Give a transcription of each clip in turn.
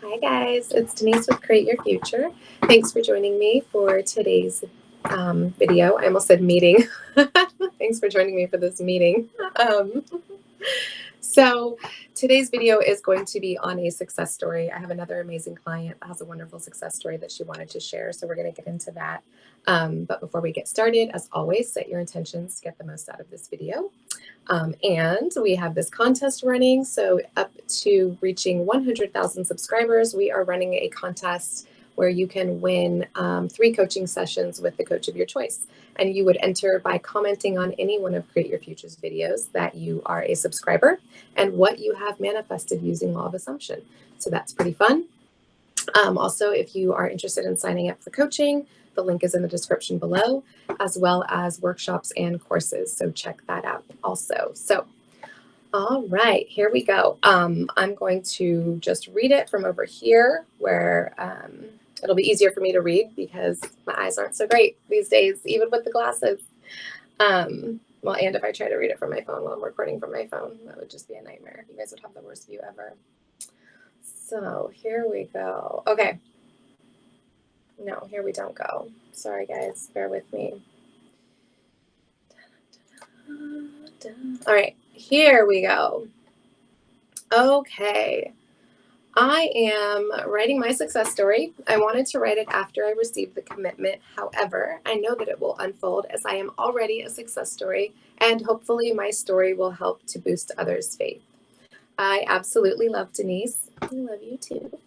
Hi guys, it's Denise with Create Your Future. Thanks for joining me for today's video. I almost said meeting. Thanks for joining me for this meeting. So today's video is going to be on a success story. I have another amazing client that has a wonderful success story that she wanted to share. So we're going to get into that. But before we get started, as always, set your intentions to get the most out of this video. And we have this contest running. So up to reaching 100,000 subscribers, we are running a contest where you can win 3 coaching sessions with the coach of your choice. And you would enter by commenting on any one of Create Your Future's videos that you are a subscriber and what you have manifested using Law of Assumption. So that's pretty fun. Also, if you are interested in signing up for coaching, the link is in the description below, as well as workshops and courses. So check that out also. So, all right, here we go. I'm going to just read it from over here where it'll be easier for me to read because my eyes aren't so great these days, even with the glasses. Well, and if I try to read it from my phone while I'm recording from my phone, that would just be a nightmare. You guys would have the worst view ever. So here we go. Okay. No, here we don't go. Sorry, guys. Bear with me. All right. Here we go. Okay. I am writing my success story. I wanted to write it after I received the commitment. However, I know that it will unfold as I am already a success story, and hopefully my story will help to boost others' faith. I absolutely love Denise. I love you too.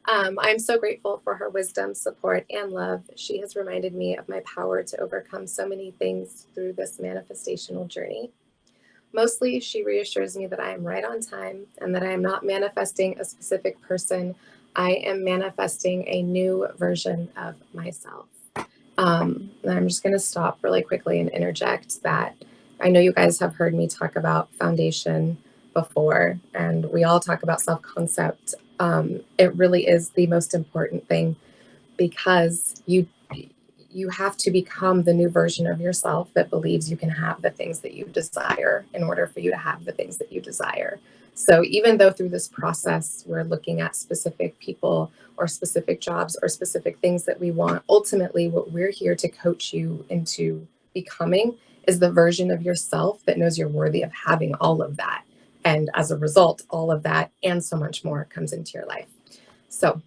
I'm so grateful for her wisdom, support, and love. She has reminded me of my power to overcome so many things through this manifestational journey. Mostly, she reassures me that I am right on time and that I am not manifesting a specific person. I am manifesting a new version of myself. And I'm just going to stop really quickly and interject that I know you guys have heard me talk about foundation before, and we all talk about self-concept. It really is the most important thing because you have to become the new version of yourself that believes you can have the things that you desire in order for you to have the things that you desire. So even though through this process, we're looking at specific people or specific jobs or specific things that we want, ultimately what we're here to coach you into becoming is the version of yourself that knows you're worthy of having all of that. And as a result, all of that and so much more comes into your life. So,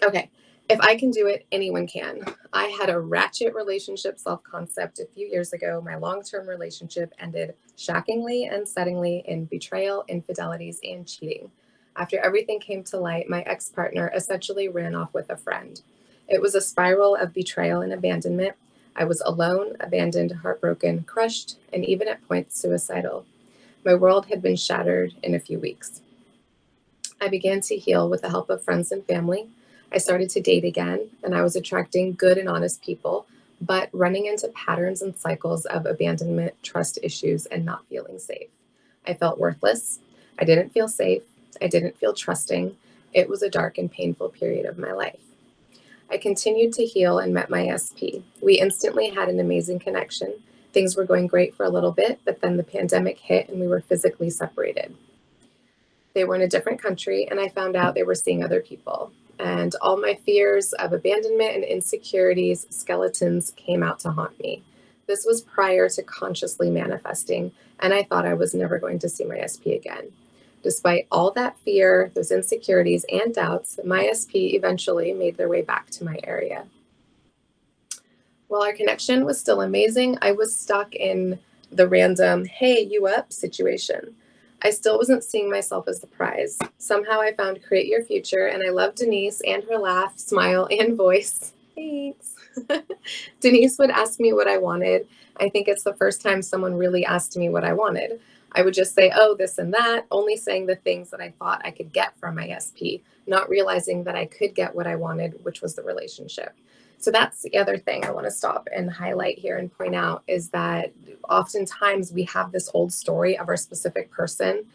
okay. If I can do it, anyone can. I had a ratchet relationship self-concept a few years ago. My long-term relationship ended shockingly and settingly in betrayal, infidelities, and cheating. After everything came to light, my ex-partner essentially ran off with a friend. It was a spiral of betrayal and abandonment. I was alone, abandoned, heartbroken, crushed, and even at points suicidal. My world had been shattered in a few weeks. I began to heal with the help of friends and family. I started to date again, and I was attracting good and honest people, but running into patterns and cycles of abandonment, trust issues, and not feeling safe. I felt worthless. I didn't feel safe. I didn't feel trusting. It was a dark and painful period of my life. I continued to heal and met my SP. We instantly had an amazing connection. Things were going great for a little bit, but then the pandemic hit and we were physically separated. They were in a different country, and I found out they were seeing other people. And all my fears of abandonment and insecurities, skeletons came out to haunt me. This was prior to consciously manifesting, and I thought I was never going to see my SP again. Despite all that fear, those insecurities and doubts, my SP eventually made their way back to my area. While our connection was still amazing, I was stuck in the random, hey, you up situation. I still wasn't seeing myself as the prize. Somehow I found Create Your Future, and I love Denise and her laugh, smile, and voice. Thanks. Denise would ask me what I wanted. I think it's the first time someone really asked me what I wanted. I would just say, oh, this and that, only saying the things that I thought I could get from my SP, not realizing that I could get what I wanted, which was the relationship. So that's the other thing I want to stop and highlight here and point out is that oftentimes we have this old story of our specific person,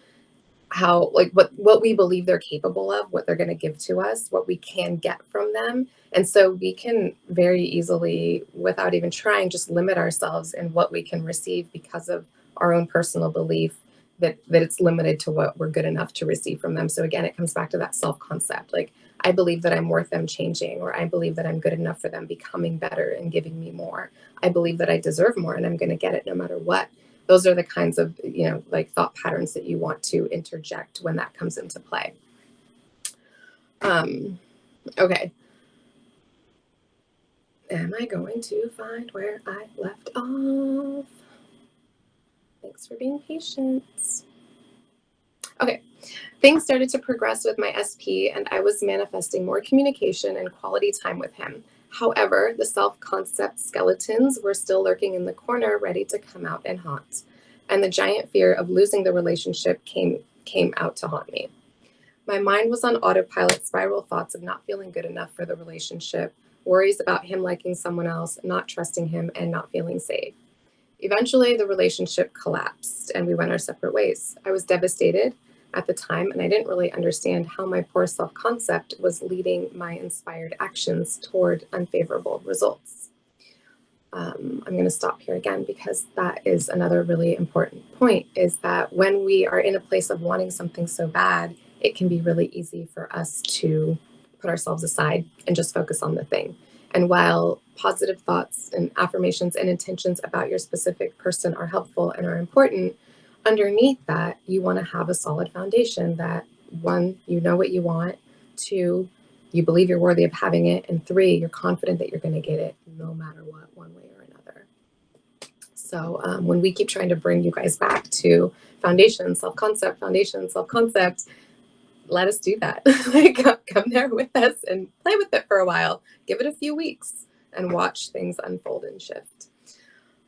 how like what we believe they're capable of, what they're going to give to us, what we can get from them. And so we can very easily, without even trying, just limit ourselves in what we can receive because of our own personal belief that it's limited to what we're good enough to receive from them. So again, it comes back to that self-concept. Like, I believe that I'm worth them changing, or I believe that I'm good enough for them becoming better and giving me more. I believe that I deserve more and I'm going to get it no matter what. Those are the kinds of, like thought patterns that you want to interject when that comes into play. Okay. Am I going to find where I left off? Thanks for being patient. Okay. Things started to progress with my SP, and I was manifesting more communication and quality time with him. However, the self-concept skeletons were still lurking in the corner, ready to come out and haunt. And the giant fear of losing the relationship came out to haunt me. My mind was on autopilot, spiral thoughts of not feeling good enough for the relationship, worries about him liking someone else, not trusting him, and not feeling safe. Eventually, the relationship collapsed and we went our separate ways. I was devastated at the time, and I didn't really understand how my poor self-concept was leading my inspired actions toward unfavorable results. I'm going to stop here again because that is another really important point, is that when we are in a place of wanting something so bad, it can be really easy for us to put ourselves aside and just focus on the thing. And while positive thoughts and affirmations and intentions about your specific person are helpful and are important, underneath that, you want to have a solid foundation that, 1, you know what you want, 2, you believe you're worthy of having it, and 3, you're confident that you're going to get it no matter what, one way or another. So when we keep trying to bring you guys back to foundation, self-concept, let us do that. Like, come there with us and play with it for a while. Give it a few weeks and watch things unfold and shift.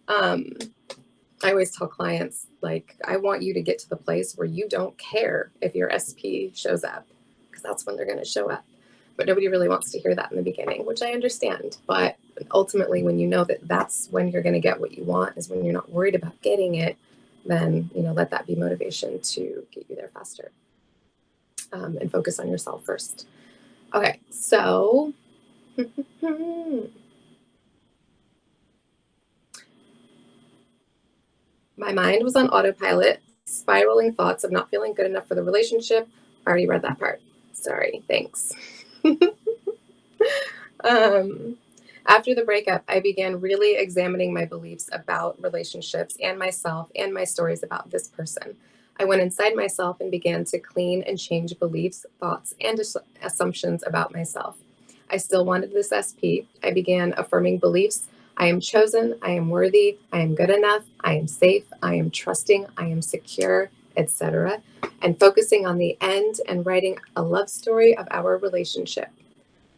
I always tell clients, like, I want you to get to the place where you don't care if your SP shows up, because that's when they're going to show up. But nobody really wants to hear that in the beginning, which I understand. But ultimately, when you know that that's when you're going to get what you want, is when you're not worried about getting it, then, let that be motivation to get you there faster. And focus on yourself first. Okay, so my mind was on autopilot, spiraling thoughts of not feeling good enough for the relationship. I already read that part. Sorry, thanks. After the breakup, I began really examining my beliefs about relationships and myself and my stories about this person. I went inside myself and began to clean and change beliefs, thoughts, and assumptions about myself. I still wanted this SP. I began affirming beliefs. I am chosen. I am worthy. I am good enough. I am safe. I am trusting. I am secure, etc. And focusing on the end and writing a love story of our relationship.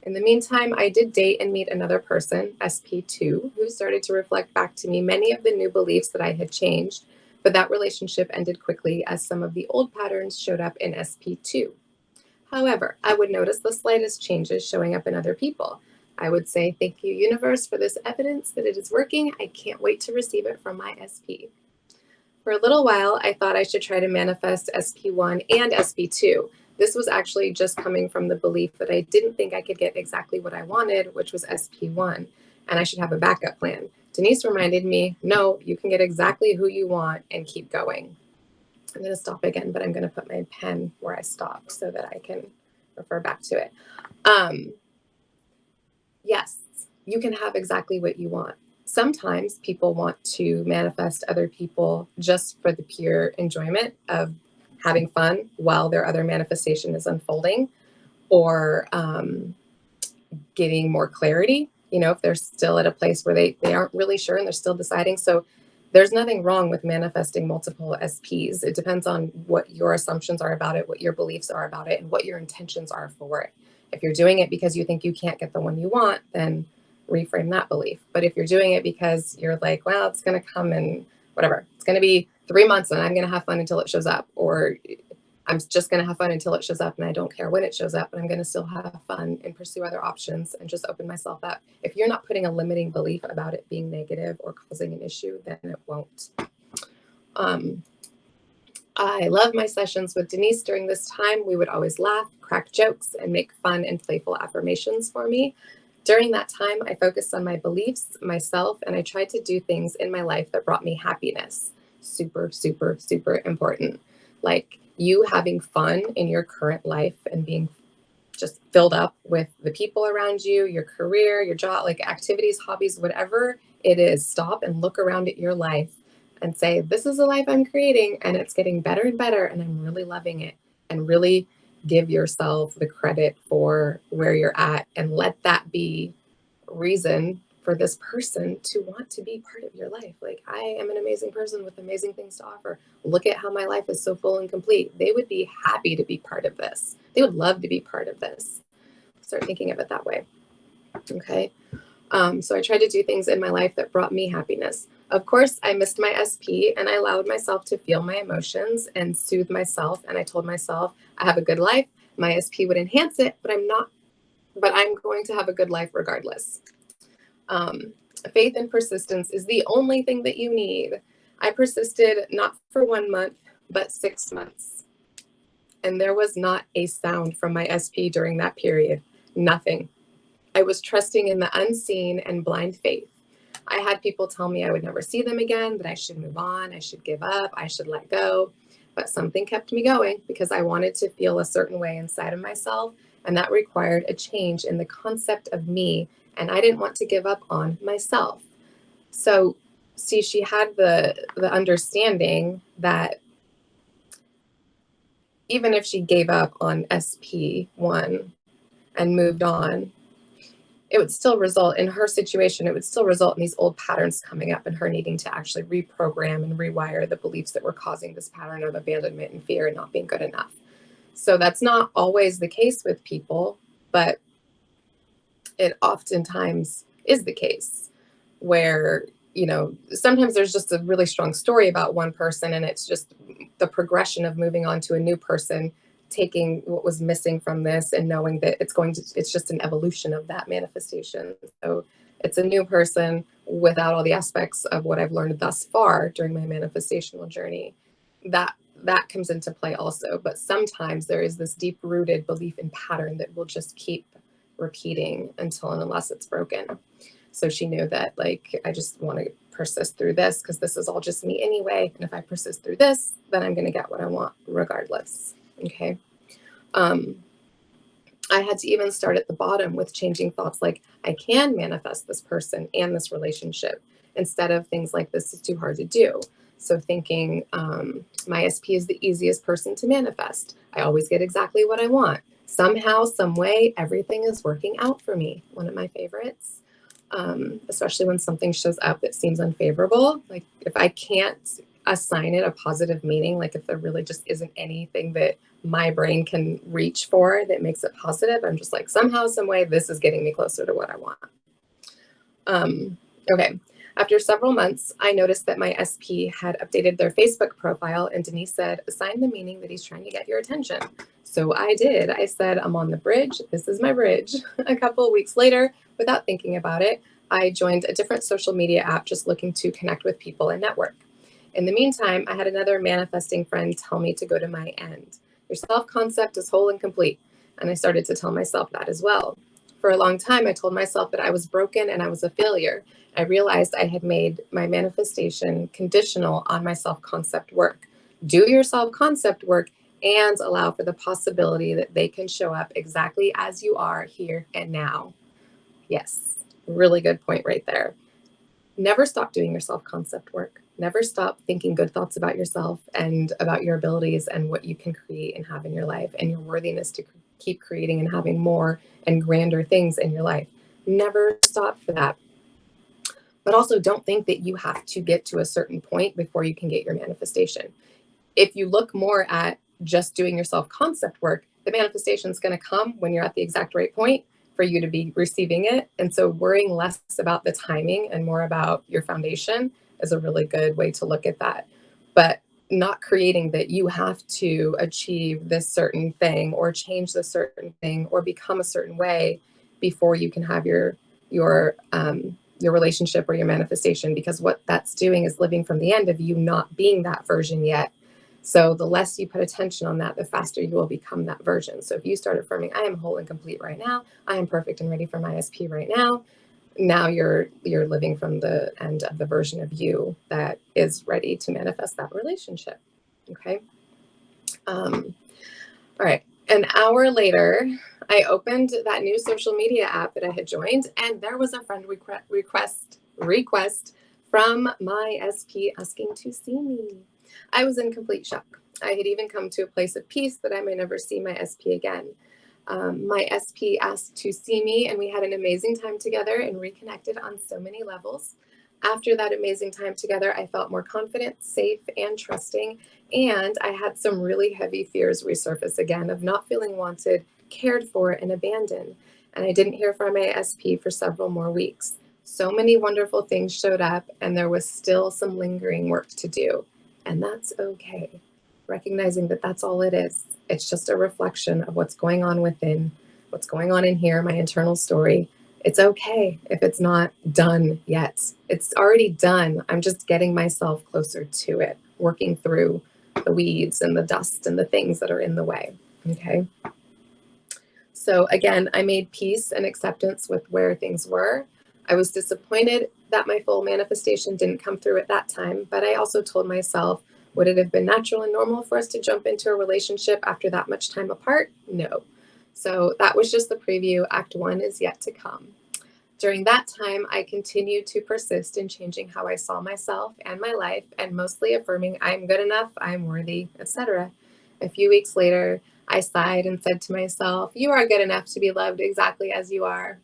In the meantime, I did date and meet another person, SP2, who started to reflect back to me many of the new beliefs that I had changed, but that relationship ended quickly as some of the old patterns showed up in SP2. However, I would notice the slightest changes showing up in other people. I would say, thank you, universe, for this evidence that it is working. I can't wait to receive it from my SP. For a little while, I thought I should try to manifest SP1 and SP2. This was actually just coming from the belief that I didn't think I could get exactly what I wanted, which was SP1, and I should have a backup plan. Denise reminded me, no, you can get exactly who you want and keep going. I'm going to stop again, but I'm going to put my pen where I stopped so that I can refer back to it. Yes, you can have exactly what you want. Sometimes people want to manifest other people just for the pure enjoyment of having fun while their other manifestation is unfolding, or getting more clarity, if they're still at a place where they aren't really sure and they're still deciding. So there's nothing wrong with manifesting multiple SPs. It depends on what your assumptions are about it, what your beliefs are about it, and what your intentions are for it. If you're doing it because you think you can't get the one you want, then reframe that belief. But if you're doing it because you're like, well, it's going to come in whatever, it's going to be 3 months and I'm going to have fun until it shows up, or I'm just going to have fun until it shows up and I don't care when it shows up, and I'm going to still have fun and pursue other options and just open myself up. If you're not putting a limiting belief about it being negative or causing an issue, then it won't. I love my sessions with Denise during this time. We would always laugh, crack jokes, and make fun and playful affirmations for me. During that time, I focused on my beliefs, myself, and I tried to do things in my life that brought me happiness. super, super, super important. Like you having fun in your current life and being just filled up with the people around you, your career, your job, like activities, hobbies, whatever it is, stop and look around at your life and say, this is a life I'm creating and it's getting better and better and I'm really loving it. And really give yourself the credit for where you're at and let that be reason for this person to want to be part of your life. Like, I am an amazing person with amazing things to offer. Look at how my life is so full and complete. They would be happy to be part of this. They would love to be part of this. Start thinking of it that way. Okay. So I tried to do things in my life that brought me happiness. Of course, I missed my SP and I allowed myself to feel my emotions and soothe myself. And I told myself, I have a good life. My SP would enhance it, but I'm going to have a good life regardless. Faith and persistence is the only thing that you need. I persisted not for 1 month, but 6 months. And there was not a sound from my SP during that period. Nothing. I was trusting in the unseen and blind faith. I had people tell me I would never see them again, that I should move on, I should give up, I should let go. But something kept me going because I wanted to feel a certain way inside of myself. And that required a change in the concept of me. And I didn't want to give up on myself. So, see, she had the understanding that even if she gave up on SP1 and moved on, it would still result in her situation. It would still result in these old patterns coming up and her needing to actually reprogram and rewire the beliefs that were causing this pattern of abandonment and fear and not being good enough. So that's not always the case with people, but it oftentimes is the case where, you know, sometimes there's just a really strong story about one person and it's just the progression of moving on to a new person, taking what was missing from this and knowing that it's just an evolution of that manifestation. So it's a new person without all the aspects of what I've learned thus far during my manifestational journey. That comes into play also. But sometimes there is this deep rooted belief and pattern that will just keep repeating until and unless it's broken. So she knew that, like, I just want to persist through this because this is all just me anyway. And if I persist through this, then I'm going to get what I want regardless. Okay. I had to even start at the bottom with changing thoughts like, I can manifest this person and this relationship, instead of things like, this is too hard to do. So thinking, my SP is the easiest person to manifest. I always get exactly what I want. Somehow, some way, everything is working out for me. One of my favorites, especially when something shows up that seems unfavorable. Like if I can't assign it a positive meaning, like if there really just isn't anything that my brain can reach for that makes it positive, I'm just like, somehow, some way, this is getting me closer to what I want. Okay. After several months, I noticed that my SP had updated their Facebook profile, and Denise said, assign the meaning that he's trying to get your attention. So I did. I said, I'm on the bridge. This is my bridge. A couple of weeks later, without thinking about it, I joined a different social media app just looking to connect with people and network. In the meantime, I had another manifesting friend tell me to go to my end. Your self-concept is whole and complete. And I started to tell myself that as well. For a long time, I told myself that I was broken and I was a failure. I realized I had made my manifestation conditional on my self-concept work. Do your self-concept work and allow for the possibility that they can show up exactly as you are here and now. Yes, really good point right there. Never stop doing your self-concept work. Never stop thinking good thoughts about yourself and about your abilities and what you can create and have in your life and your worthiness to keep creating and having more and grander things in your life. Never stop for that. But also don't think that you have to get to a certain point before you can get your manifestation. If you look more at just doing your self-concept work, the manifestation is going to come when you're at the exact right point for you to be receiving it. And so worrying less about the timing and more about your foundation is a really good way to look at that. But not creating that you have to achieve this certain thing or change this certain thing or become a certain way before you can have your relationship or your manifestation, because what that's doing is living from the end of you not being that version yet. So the less you put attention on that, the faster you will become that version. So if you start affirming, I am whole and complete right now, I am perfect and ready for my SP right now, now you're living from the end of the version of you that is ready to manifest that relationship. Okay. All right. An hour later, I opened that new social media app that I had joined, and there was a friend request from my SP asking to see me. I was in complete shock. I had even come to a place of peace that I may never see my SP again. My SP asked to see me, and we had an amazing time together and reconnected on so many levels. After that amazing time together, I felt more confident, safe, and trusting. And I had some really heavy fears resurface again of not feeling wanted, cared for, and abandoned. And I didn't hear from my SP for several more weeks. So many wonderful things showed up, and there was still some lingering work to do. And that's okay. Recognizing that that's all it is. It's just a reflection of what's going on within, what's going on in here, my internal story. It's okay if it's not done yet. It's already done. I'm just getting myself closer to it, working through the weeds and the dust and the things that are in the way. Okay. So again, I made peace and acceptance with where things were. I was disappointed that my full manifestation didn't come through at that time, but I also told myself, would it have been natural and normal for us to jump into a relationship after that much time apart? No. So that was just the preview. Act 1 is yet to come. During that time, I continued to persist in changing how I saw myself and my life, and mostly affirming I'm good enough, I'm worthy, etc. A few weeks later, I sighed and said to myself, you are good enough to be loved exactly as you are.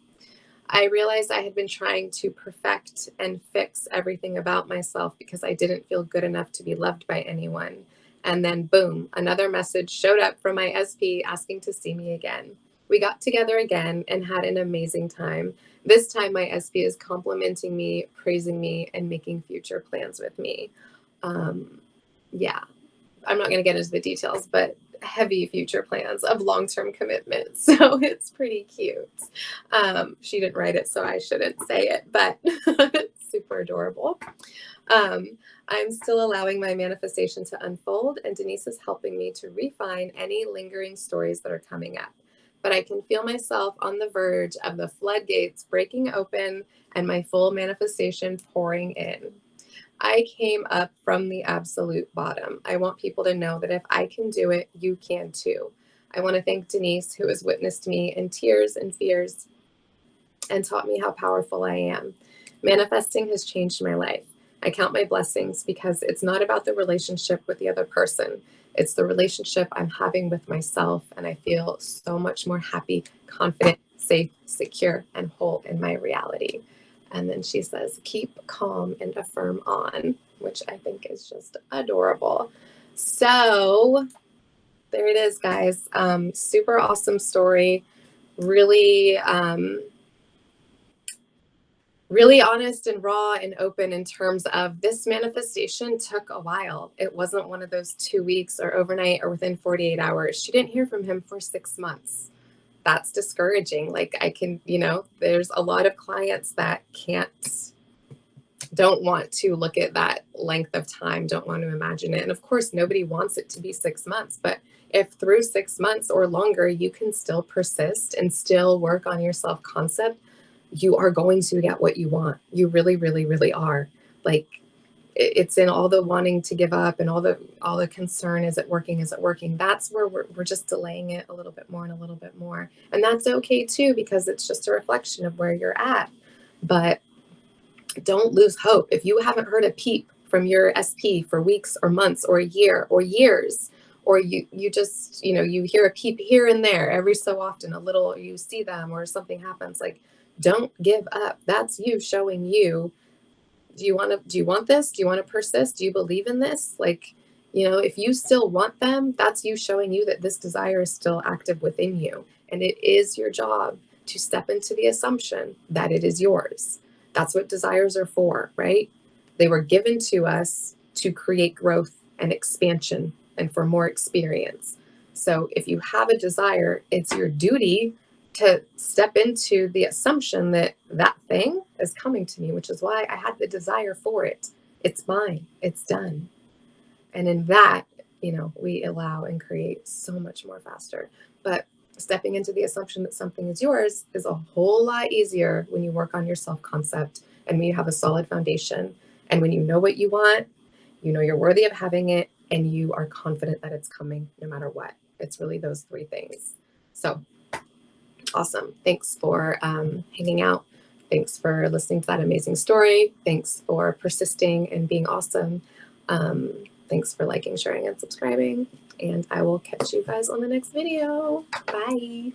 I realized I had been trying to perfect and fix everything about myself because I didn't feel good enough to be loved by anyone. And then, boom, another message showed up from my SP asking to see me again. We got together again and had an amazing time. This time, my SP is complimenting me, praising me, and making future plans with me. Yeah, I'm not going to get into the details, but heavy future plans of long-term commitments. So it's pretty cute. She didn't write it, so I shouldn't say it, but it's super adorable. I'm still allowing my manifestation to unfold, and Denise is helping me to refine any lingering stories that are coming up. But I can feel myself on the verge of the floodgates breaking open and my full manifestation pouring in. I came up from the absolute bottom. I want people to know that if I can do it, you can too. I want to thank Denise, who has witnessed me in tears and fears and taught me how powerful I am. Manifesting has changed my life. I count my blessings because it's not about the relationship with the other person. It's the relationship I'm having with myself, and I feel so much more happy, confident, safe, secure, and whole in my reality. And then she says, keep calm and affirm on, which I think is just adorable. So there it is, guys. Super awesome story. Really, really honest and raw and open in terms of this manifestation took a while. It wasn't one of those 2 weeks or overnight or within 48 hours. She didn't hear from him for 6 months. That's discouraging. Like there's a lot of clients that don't want to look at that length of time, don't want to imagine it. And of course, nobody wants it to be 6 months, but if through 6 months or longer, you can still persist and still work on your self-concept, you are going to get what you want. You really, really, really are. Like, it's in all the wanting to give up and all the concern. Is it working? Is it working? That's where we're just delaying it a little bit more and a little bit more. And that's okay too, because it's just a reflection of where you're at. But don't lose hope. If you haven't heard a peep from your SP for weeks or months or a year or years, or you just, you hear a peep here and there every so often, a little, you see them or something happens, like, don't give up. That's you showing you, do you want this? Do you want to persist? Do you believe in this? Like, if you still want them, that's you showing you that this desire is still active within you. And it is your job to step into the assumption that it is yours. That's what desires are for, right? They were given to us to create growth and expansion and for more experience. So if you have a desire, it's your duty to step into the assumption that that thing is coming to me, which is why I had the desire for it. It's mine. It's done. And in that, we allow and create so much more faster. But stepping into the assumption that something is yours is a whole lot easier when you work on your self-concept and when you have a solid foundation. And when you know what you want, you know you're worthy of having it, and you are confident that it's coming no matter what. It's really those three things. So awesome. Thanks for hanging out. Thanks for listening to that amazing story. Thanks for persisting and being awesome. Thanks for liking, sharing, and subscribing. And I will catch you guys on the next video. Bye.